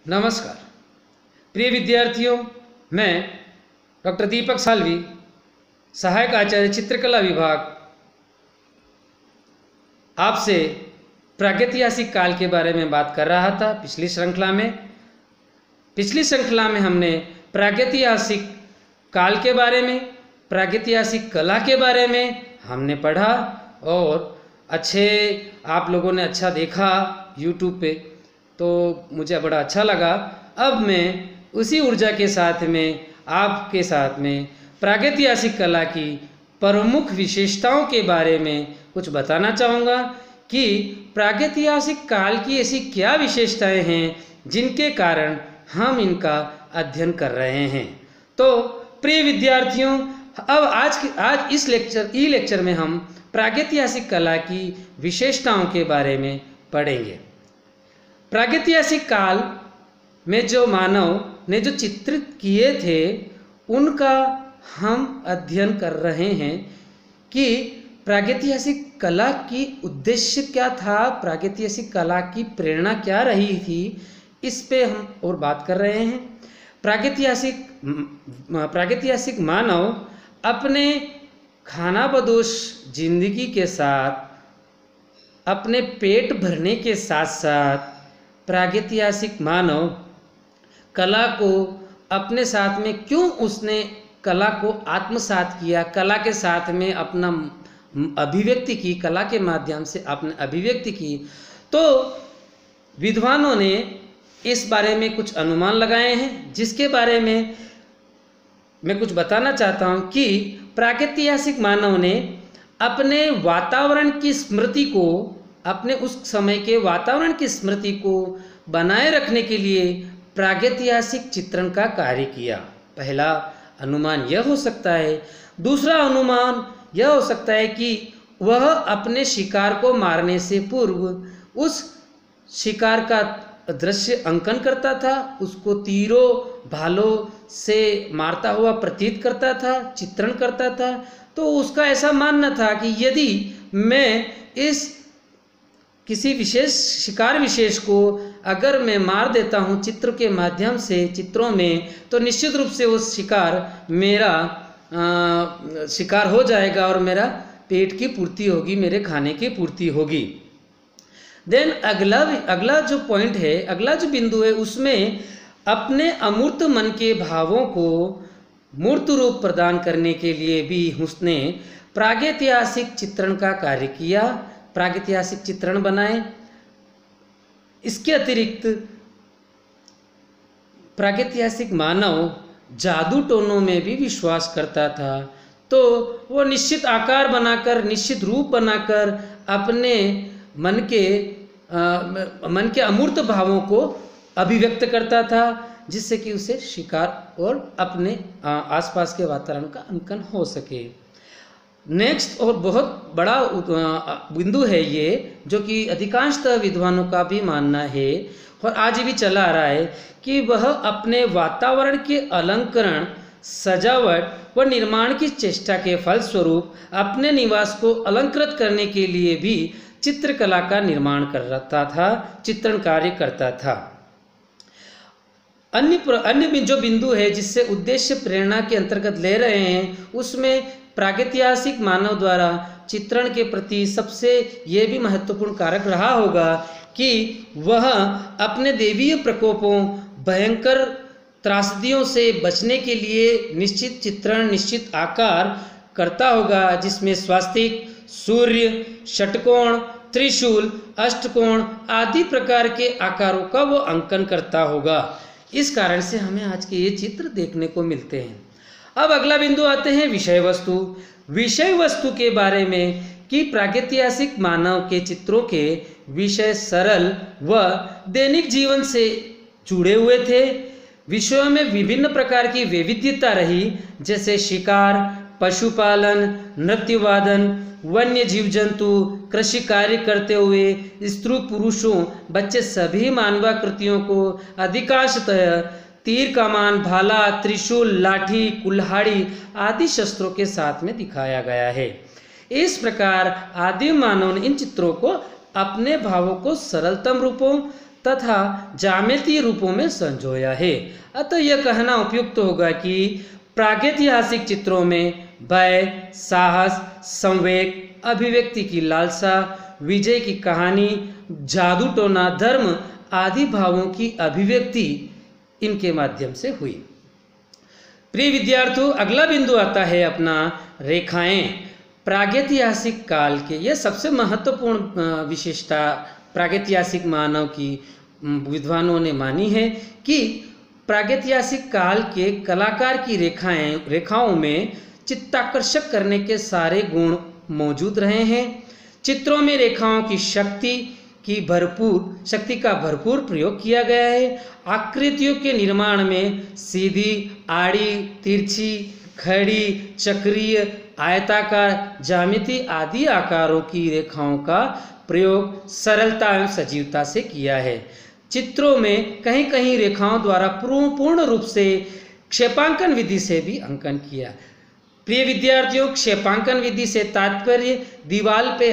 नमस्कार प्रिय विद्यार्थियों, मैं डॉक्टर दीपक सालवी, सहायक आचार्य चित्रकला विभाग, आपसे प्रागैतिहासिक काल के बारे में बात कर रहा था। पिछली श्रृंखला में हमने प्रागैतिहासिक काल के बारे में, प्रागैतिहासिक कला के बारे में हमने पढ़ा और आप लोगों ने अच्छा देखा यूट्यूब पे, तो मुझे बड़ा अच्छा लगा। अब मैं उसी ऊर्जा के साथ में आपके साथ में प्रागैतिहासिक कला की प्रमुख विशेषताओं के बारे में कुछ बताना चाहूँगा कि प्रागैतिहासिक काल की ऐसी क्या विशेषताएं हैं जिनके कारण हम इनका अध्ययन कर रहे हैं। तो प्रिय विद्यार्थियों, अब आज इस लेक्चर में हम प्रागैतिहासिक कला की विशेषताओं के बारे में पढ़ेंगे। प्रागैतिहासिक काल में जो मानव ने जो चित्रित किए थे उनका हम अध्ययन कर रहे हैं कि प्रागैतिहासिक कला की उद्देश्य क्या था, प्रागैतिहासिक कला की प्रेरणा क्या रही थी, इस पे हम और बात कर रहे हैं। प्रागैतिहासिक मानव अपने खानाबदोश जिंदगी के साथ अपने पेट भरने के साथ साथ प्रागैतिहासिक मानव कला को अपने साथ में क्यों उसने कला को आत्मसात किया, कला के साथ में अपना अभिव्यक्ति की, कला के माध्यम से अपने अभिव्यक्ति की। तो विद्वानों ने इस बारे में कुछ अनुमान लगाए हैं, जिसके बारे में मैं कुछ बताना चाहता हूं कि प्रागैतिहासिक मानव ने अपने वातावरण की स्मृति को, अपने उस समय के वातावरण की स्मृति को बनाए रखने के लिए प्रागैतिहासिक चित्रण का कार्य किया। पहला अनुमान यह हो सकता है। दूसरा अनुमान यह हो सकता है कि वह अपने शिकार को मारने से पूर्व उस शिकार का दृश्य अंकन करता था, उसको तीरों भालों से मारता हुआ प्रतीत करता था, चित्रण करता था। तो उसका ऐसा मानना था कि यदि मैं इस किसी विशेष शिकार विशेष को अगर मैं मार देता हूँ चित्र के माध्यम से, चित्रों में, तो निश्चित रूप से वो शिकार मेरा शिकार हो जाएगा और मेरा पेट की पूर्ति होगी, मेरे खाने की पूर्ति होगी। देन अगला जो पॉइंट है, अगला जो बिंदु है, उसमें अपने अमूर्त मन के भावों को मूर्त रूप प्रदान करने के लिए भी उसने प्रागैतिहासिक चित्रण का कार्य किया, प्रागैतिहासिक चित्रण बनाए। इसके अतिरिक्त प्रागैतिहासिक मानव जादू टोनों में भी विश्वास करता था। तो वो निश्चित आकार बनाकर, निश्चित रूप बनाकर अपने मन के अमूर्त भावों को अभिव्यक्त करता था, जिससे कि उसे शिकार और अपने आसपास के वातावरण का अंकन हो सके। नेक्स्ट और बहुत बड़ा बिंदु है ये, जो कि अधिकांशतः विद्वानों का भी मानना है और आज भी चला आ रहा है कि वह अपने वातावरण के अलंकरण, सजावट व निर्माण की चेष्टा के फलस्वरूप अपने निवास को अलंकृत करने के लिए भी चित्रकला का निर्माण करता था, चित्रण कार्य करता था। अन्य जो बिंदु है जिससे उद्देश्य प्रेरणा के अंतर्गत ले रहे हैं, उसमें प्रागैतिहासिक मानव द्वारा चित्रण के प्रति सबसे ये भी महत्वपूर्ण कारक रहा होगा कि वह अपने दैवीय प्रकोपों, भयंकर त्रासदियों से बचने के लिए निश्चित चित्रण, निश्चित आकार करता होगा, जिसमें स्वास्तिक, सूर्य, षटकोण, त्रिशूल, अष्टकोण आदि प्रकार के आकारों का वो अंकन करता होगा। इस कारण से हमें आज के ये चित्र देखने को मिलते हैं। अब अगला बिंदु आते हैं विषय वस्तु। विषय वस्तु के बारे में कि प्रागैतिहासिक मानव के चित्रों के विषय सरल व दैनिक जीवन से जुड़े हुए थे। विषयों में विभिन्न प्रकार की वैविध्यता रही, जैसे शिकार, पशुपालन, नृत्यवादन, वन्य जीव जंतु, कृषि कार्य करते हुए स्त्री पुरुषों, बच्चे सभी मानवाकृतियों को अधिकांशतः तीर, कमान, भाला, त्रिशूल, लाठी, कुल्हाड़ी आदि शस्त्रों के साथ में दिखाया गया है। इस प्रकार आदिम मानव ने इन चित्रों को अपने भावों को सरलतम रूपों तथा ज्यामितीय रूपों में संजोया है। अतः यह कहना उपयुक्त होगा कि प्रागैतिहासिक चित्रों में भय, साहस, संवेग, अभिव्यक्ति की लालसा, विजय की कहानी, जादू टोना, धर्म आदि भावों की अभिव्यक्ति इनके माध्यम से हुई। प्रिय विद्यार्थियों, अगला बिंदु आता है अपना रेखाएं। प्रागैतिहासिक काल के यह सबसे महत्वपूर्ण विशेषता प्रागैतिहासिक मानव की विद्वानों ने मानी है कि प्रागैतिहासिक काल के कलाकार की रेखाओं में चित्ताकर्षक करने के सारे गुण मौजूद रहे हैं। चित्रों में रेखाओं की शक्ति का भरपूर प्रयोग किया गया है। आकृतियों के निर्माण में सीधी, आड़ी, तिरछी, खड़ी, चक्रीय, आयताकार, ज्यामिति आदि आकारों की रेखाओं का प्रयोग सरलता एवं सजीवता से किया है। चित्रों में कहीं कहीं रेखाओं द्वारा पूर्ण रूप से क्षेपांकन विधि से भी अंकन किया। प्रिय विद्यार्थियों, क्षेपांकन विधि से तात्पर्य दीवार पे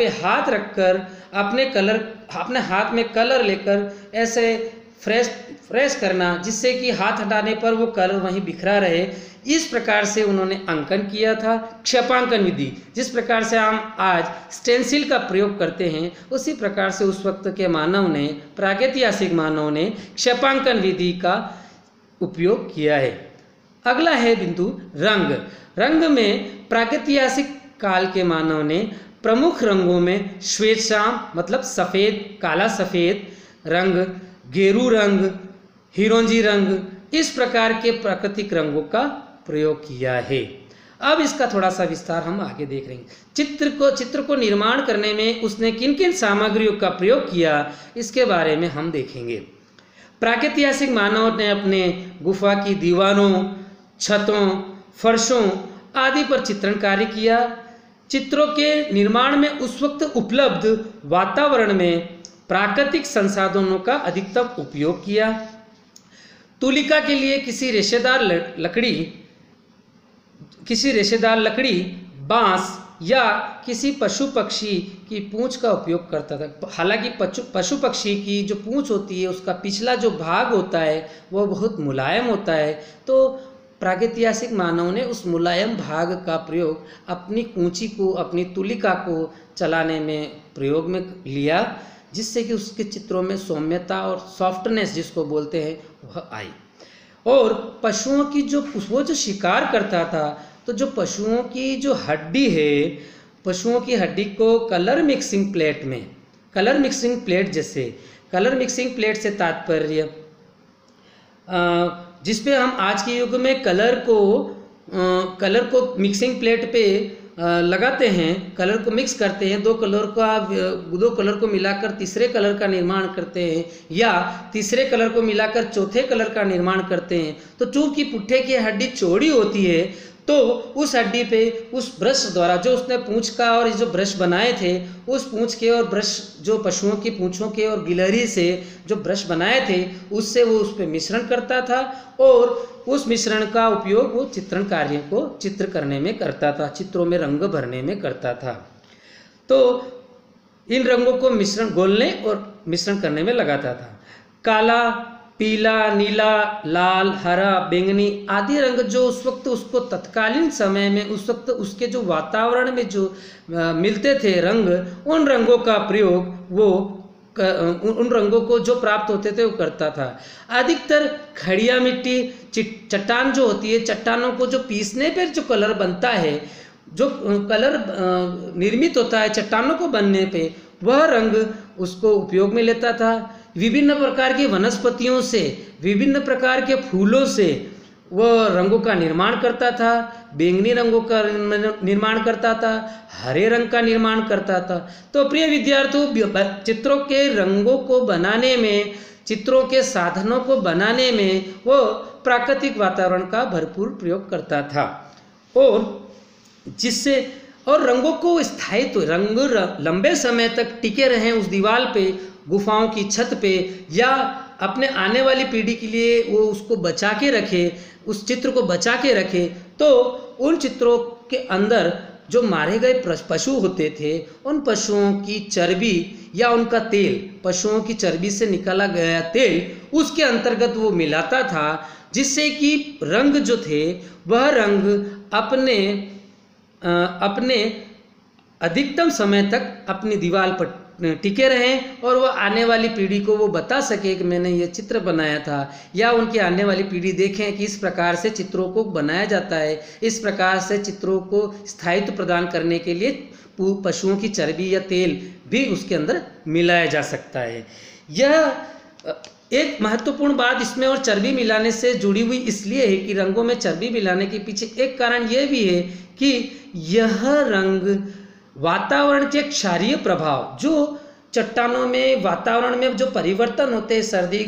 हाथ रखकर अपने हाथ में कलर लेकर ऐसे फ्रेश करना, जिससे कि हाथ हटाने पर वो कलर वहीं बिखरा रहे। इस प्रकार से उन्होंने अंकन किया था। क्षेपांकन विधि, जिस प्रकार से हम आज स्टेंसिल का प्रयोग करते हैं, उसी प्रकार से उस वक्त के प्रागैतिहासिक मानव ने क्षेपांकन विधि का उपयोग किया है। अगला है बिंदु रंग। रंग में प्रागैतिहासिक काल के मानव ने प्रमुख रंगों में श्वेत श्याम मतलब सफ़ेद, काला सफ़ेद रंग, गेरू रंग, हिरोंजी रंग, इस प्रकार के प्राकृतिक रंगों का प्रयोग किया है। अब इसका थोड़ा सा विस्तार हम आगे देख रहे हैं। चित्र को निर्माण करने में उसने किन किन सामग्रियों का प्रयोग किया, इसके बारे में हम देखेंगे। प्रागैतिहासिक मानव ने अपने गुफा की दीवारों, छतों, फर्शों आदि पर चित्रण कार्य किया। चित्रों के निर्माण में उस वक्त उपलब्ध वातावरण में प्राकृतिक संसाधनों का अधिकतम उपयोग किया। तुलिका के लिए किसी रेशेदार लकड़ी, बांस या किसी पशु पक्षी की पूंछ का उपयोग करता था। हालांकि पशु पक्षी की जो पूंछ होती है, उसका पिछला जो भाग होता है वो बहुत मुलायम होता है, तो प्रागैतिहासिक मानव ने उस मुलायम भाग का प्रयोग अपनी कूंची को, अपनी तुलिका को चलाने में प्रयोग में लिया, जिससे कि उसके चित्रों में सौम्यता और सॉफ्टनेस जिसको बोलते हैं वह आई। और पशुओं की वो जो शिकार करता था, तो जो पशुओं की जो हड्डी है, पशुओं की हड्डी को कलर मिक्सिंग प्लेट से तात्पर्य जिसपे हम आज के युग में कलर को मिक्सिंग प्लेट पे लगाते हैं, कलर को मिक्स करते हैं, दो कलर को मिलाकर तीसरे कलर का निर्माण करते हैं, या तीसरे कलर को मिलाकर चौथे कलर का निर्माण करते हैं। तो चूंकि पुट्ठे की हड्डी चौड़ी होती है, तो उस हड्डी पे उस ब्रश द्वारा जो उसने पूंछ का और जो ब्रश बनाए थे, उस पूंछ के और ब्रश जो पशुओं की पूंछों के और गिलहरी से जो ब्रश बनाए थे, उससे वो उस पे मिश्रण करता था और उस मिश्रण का उपयोग वो चित्रण कार्य को चित्र करने में करता था, चित्रों में रंग भरने में करता था। तो इन रंगों को घोलने और मिश्रण करने में लगाता था। काला, पीला, नीला, लाल, हरा, बैंगनी आदि रंग जो उस वक्त उसको तत्कालीन समय में उस वक्त उसके जो वातावरण में जो मिलते थे रंग, उन रंगों का प्रयोग वो उन रंगों को जो प्राप्त होते थे वो करता था। अधिकतर खड़िया मिट्टी, चट्टान जो होती है, चट्टानों को जो पीसने पर जो कलर बनता है, जो कलर निर्मित होता है चट्टानों को बनने पे, वह रंग उसको उपयोग में लेता था। विभिन्न प्रकार की वनस्पतियों से, विभिन्न प्रकार के फूलों से वह रंगों का निर्माण करता था। बैंगनी रंगों का निर्माण करता था, हरे रंग का निर्माण करता था। तो प्रिय विद्यार्थियों, चित्रों के रंगों को बनाने में, चित्रों के साधनों को बनाने में वो प्राकृतिक वातावरण का भरपूर प्रयोग करता था, और रंगों को स्थायित्व, रंग लंबे समय तक टिके रहें उस दीवार पे, गुफाओं की छत पे, या अपने आने वाली पीढ़ी के लिए वो उसको बचा के रखे, उस चित्र को बचा के रखे। तो उन चित्रों के अंदर जो मारे गए पशु होते थे उन पशुओं की चर्बी या उनका तेल, पशुओं की चर्बी से निकाला गया तेल उसके अंतर्गत वो मिलाता था, जिससे कि रंग जो थे वह रंग अपने अधिकतम समय तक अपनी दीवार पर टिके रहें और वह आने वाली पीढ़ी को वो बता सके कि मैंने ये चित्र बनाया था, या उनकी आने वाली पीढ़ी देखें कि इस प्रकार से चित्रों को बनाया जाता है, इस प्रकार से चित्रों को स्थायित्व प्रदान करने के लिए पशुओं की चर्बी या तेल भी उसके अंदर मिलाया जा सकता है। यह एक महत्वपूर्ण बात इसमें और चर्बी मिलाने से जुड़ी हुई इसलिए है कि रंगों में चर्बी मिलाने के पीछे एक कारण यह भी है कि यह रंग वातावरण के क्षारीय प्रभाव, जो चट्टानों में वातावरण में जो परिवर्तन होते हैं, सर्दी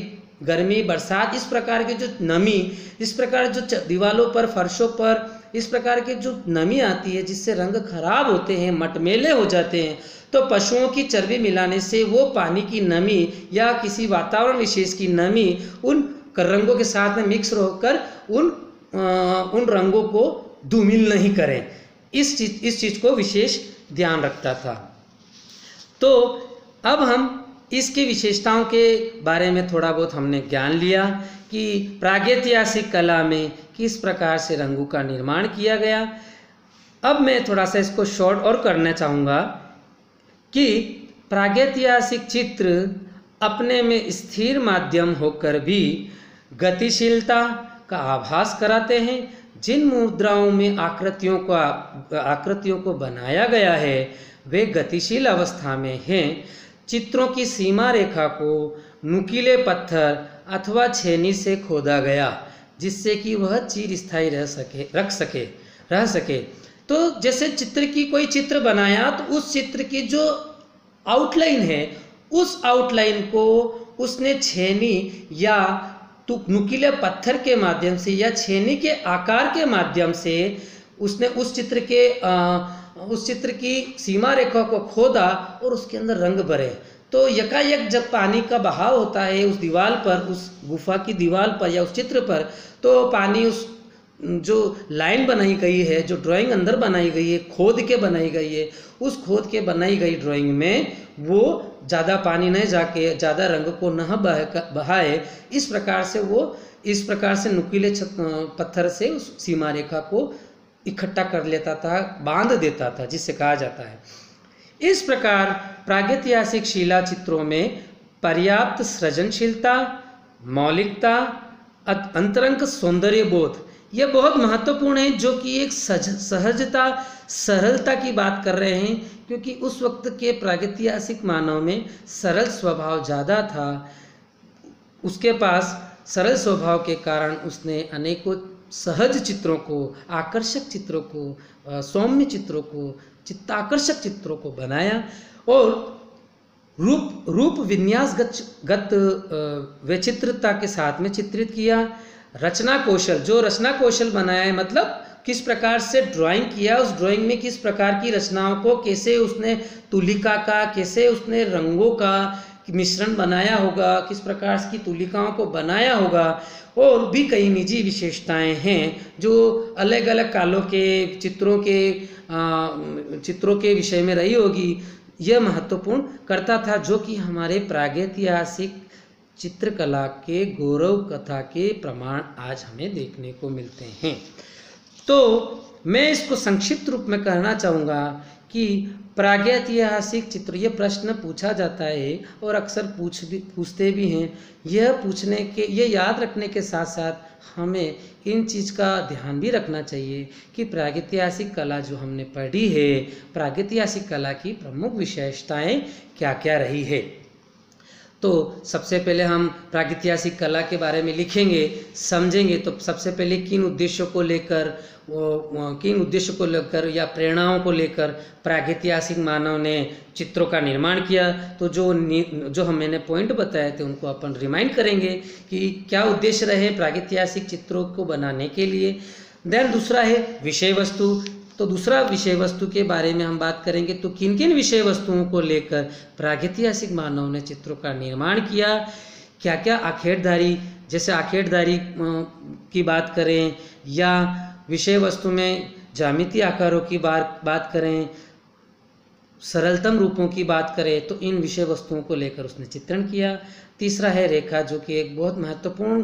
गर्मी बरसात, इस प्रकार की जो नमी, इस प्रकार जो दीवारों पर फर्शों पर इस प्रकार की जो नमी आती है जिससे रंग खराब होते हैं, मटमैले हो जाते हैं, तो पशुओं की चर्बी मिलाने से वो पानी की नमी या किसी वातावरण विशेष की नमी उन रंगों के साथ में मिक्स होकर उन रंगों को धूमिल नहीं करें। इस चीज को विशेष ध्यान रखता था। तो अब हम इसकी विशेषताओं के बारे में थोड़ा बहुत हमने ज्ञान लिया कि प्रागैतिहासिक कला में किस प्रकार से रंगों का निर्माण किया गया। अब मैं थोड़ा सा इसको शॉर्ट और करना चाहूँगा कि प्रागैतिहासिक चित्र अपने में स्थिर माध्यम होकर भी गतिशीलता का आभास कराते हैं। जिन मुद्राओं में आकृतियों को बनाया गया है वे गतिशील अवस्था में हैं। चित्रों की सीमा रेखा को नुकीले पत्थर अथवा छेनी से खोदा गया जिससे कि वह चिर स्थायी रह सके। तो जैसे कोई चित्र बनाया तो उस चित्र की जो आउटलाइन है उस आउटलाइन को उसने छेनी या नुकीले पत्थर के माध्यम से या छेनी के आकार के माध्यम से उसने उस चित्र की सीमा रेखा को खोदा और उसके अंदर रंग भरे। तो यकायक जब पानी का बहाव होता है उस दीवार पर, उस गुफा की दीवार पर या उस चित्र पर, तो पानी उस जो लाइन बनाई गई है, जो ड्राइंग अंदर बनाई गई है, खोद के बनाई गई है, उस खोद के बनाई गई ड्राइंग में वो ज़्यादा पानी न जाके ज़्यादा रंग को न बहाए, इस प्रकार से नुकीले पत्थर से उस सीमा रेखा को इकट्ठा कर लेता था, बांध देता था, जिससे कहा जाता है। इस प्रकार प्रागैतिहासिक शिला चित्रों में पर्याप्त सृजनशीलता, मौलिकता, अंतरंग सौंदर्य बोध यह बहुत महत्वपूर्ण है, जो कि एक सहजता सरलता की बात कर रहे हैं, क्योंकि उस वक्त के प्रागैतिहासिक मानव में सरल स्वभाव ज़्यादा था। उसके पास सरल स्वभाव के कारण उसने अनेकों सहज चित्रों को, आकर्षक चित्रों को, सौम्य चित्रों को, चित्ताकर्षक चित्रों को बनाया और रूप विन्यासगत वैचित्रता के साथ में चित्रित किया। रचना कौशल बनाया है, मतलब किस प्रकार से ड्राइंग किया, उस ड्राइंग में किस प्रकार की रचनाओं को, कैसे उसने तुलिका का, कैसे उसने रंगों का मिश्रण बनाया होगा, किस प्रकार की तुलिकाओं को बनाया होगा, और भी कई निजी विशेषताएं हैं जो अलग अलग कालों के चित्रों के विषय में रही होगी। यह महत्वपूर्ण करता था, जो कि हमारे प्रागैतिहासिक चित्रकला के गौरव कथा के प्रमाण आज हमें देखने को मिलते हैं। तो मैं इसको संक्षिप्त रूप में कहना चाहूँगा कि प्रागैतिहासिक चित्र, ये प्रश्न पूछा जाता है और अक्सर पूछते भी हैं। ये याद रखने के साथ साथ हमें इन चीज़ का ध्यान भी रखना चाहिए कि प्रागैतिहासिक कला जो हमने पढ़ी है, प्रागैतिहासिक कला की प्रमुख विशेषताएं क्या क्या रही है। तो सबसे पहले हम प्रागैतिहासिक कला के बारे में लिखेंगे, समझेंगे। तो सबसे पहले किन उद्देश्यों को लेकर या प्रेरणाओं को लेकर प्रागैतिहासिक मानव ने चित्रों का निर्माण किया, तो जो मैंने पॉइंट बताए थे उनको अपन रिमाइंड करेंगे कि क्या उद्देश्य रहे प्रागैतिहासिक चित्रों को बनाने के लिए। देन दूसरा है विषय वस्तु। तो दूसरा विषय वस्तु के बारे में हम बात करेंगे, तो किन किन विषय वस्तुओं को लेकर प्रागैतिहासिक मानव ने चित्रों का निर्माण किया, क्या क्या आखेटधारी, जैसे आखेटधारी की बात करें, या विषय वस्तु में ज्यामितीय आकारों की बात करें, सरलतम रूपों की बात करें, तो इन विषय वस्तुओं को लेकर उसने चित्रण किया। तीसरा है रेखा, जो कि एक बहुत महत्वपूर्ण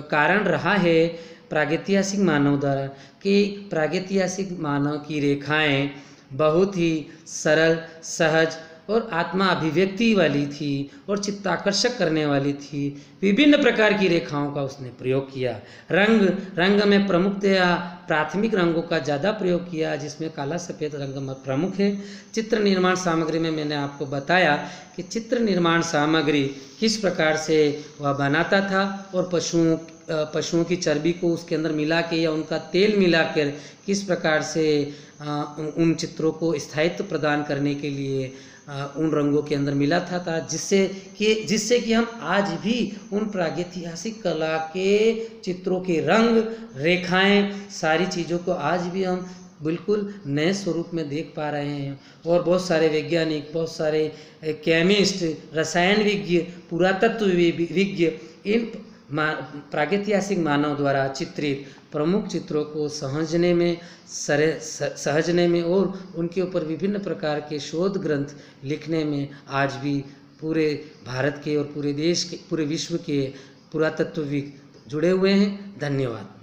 कारण रहा है प्रागैतिहासिक मानव द्वारा, कि प्रागैतिहासिक मानव की रेखाएं बहुत ही सरल, सहज और आत्मा अभिव्यक्ति वाली थी और चित्ताकर्षक करने वाली थी। विभिन्न प्रकार की रेखाओं का उसने प्रयोग किया। रंग में प्रमुखतया प्राथमिक रंगों का ज़्यादा प्रयोग किया, जिसमें काला सफ़ेद रंग प्रमुख है। चित्र निर्माण सामग्री में मैंने आपको बताया कि चित्र निर्माण सामग्री किस प्रकार से वह बनाता था, और पशुओं की चर्बी को उसके अंदर मिला के या उनका तेल मिलाकर किस प्रकार से उन चित्रों को स्थायित्व प्रदान करने के लिए उन रंगों के अंदर मिला था, जिससे कि हम आज भी उन प्रागैतिहासिक कला के चित्रों के रंग, रेखाएं, सारी चीज़ों को आज भी हम बिल्कुल नए स्वरूप में देख पा रहे हैं। और बहुत सारे वैज्ञानिक, बहुत सारे केमिस्ट, रसायन विज्ञ, पुरातत्वविज्ञ इन प्रागैतिहासिक मानव द्वारा चित्रित प्रमुख चित्रों को समझने में और उनके ऊपर विभिन्न प्रकार के शोध ग्रंथ लिखने में आज भी पूरे भारत के और पूरे देश के, पूरे विश्व के पुरातत्वविद जुड़े हुए हैं। धन्यवाद।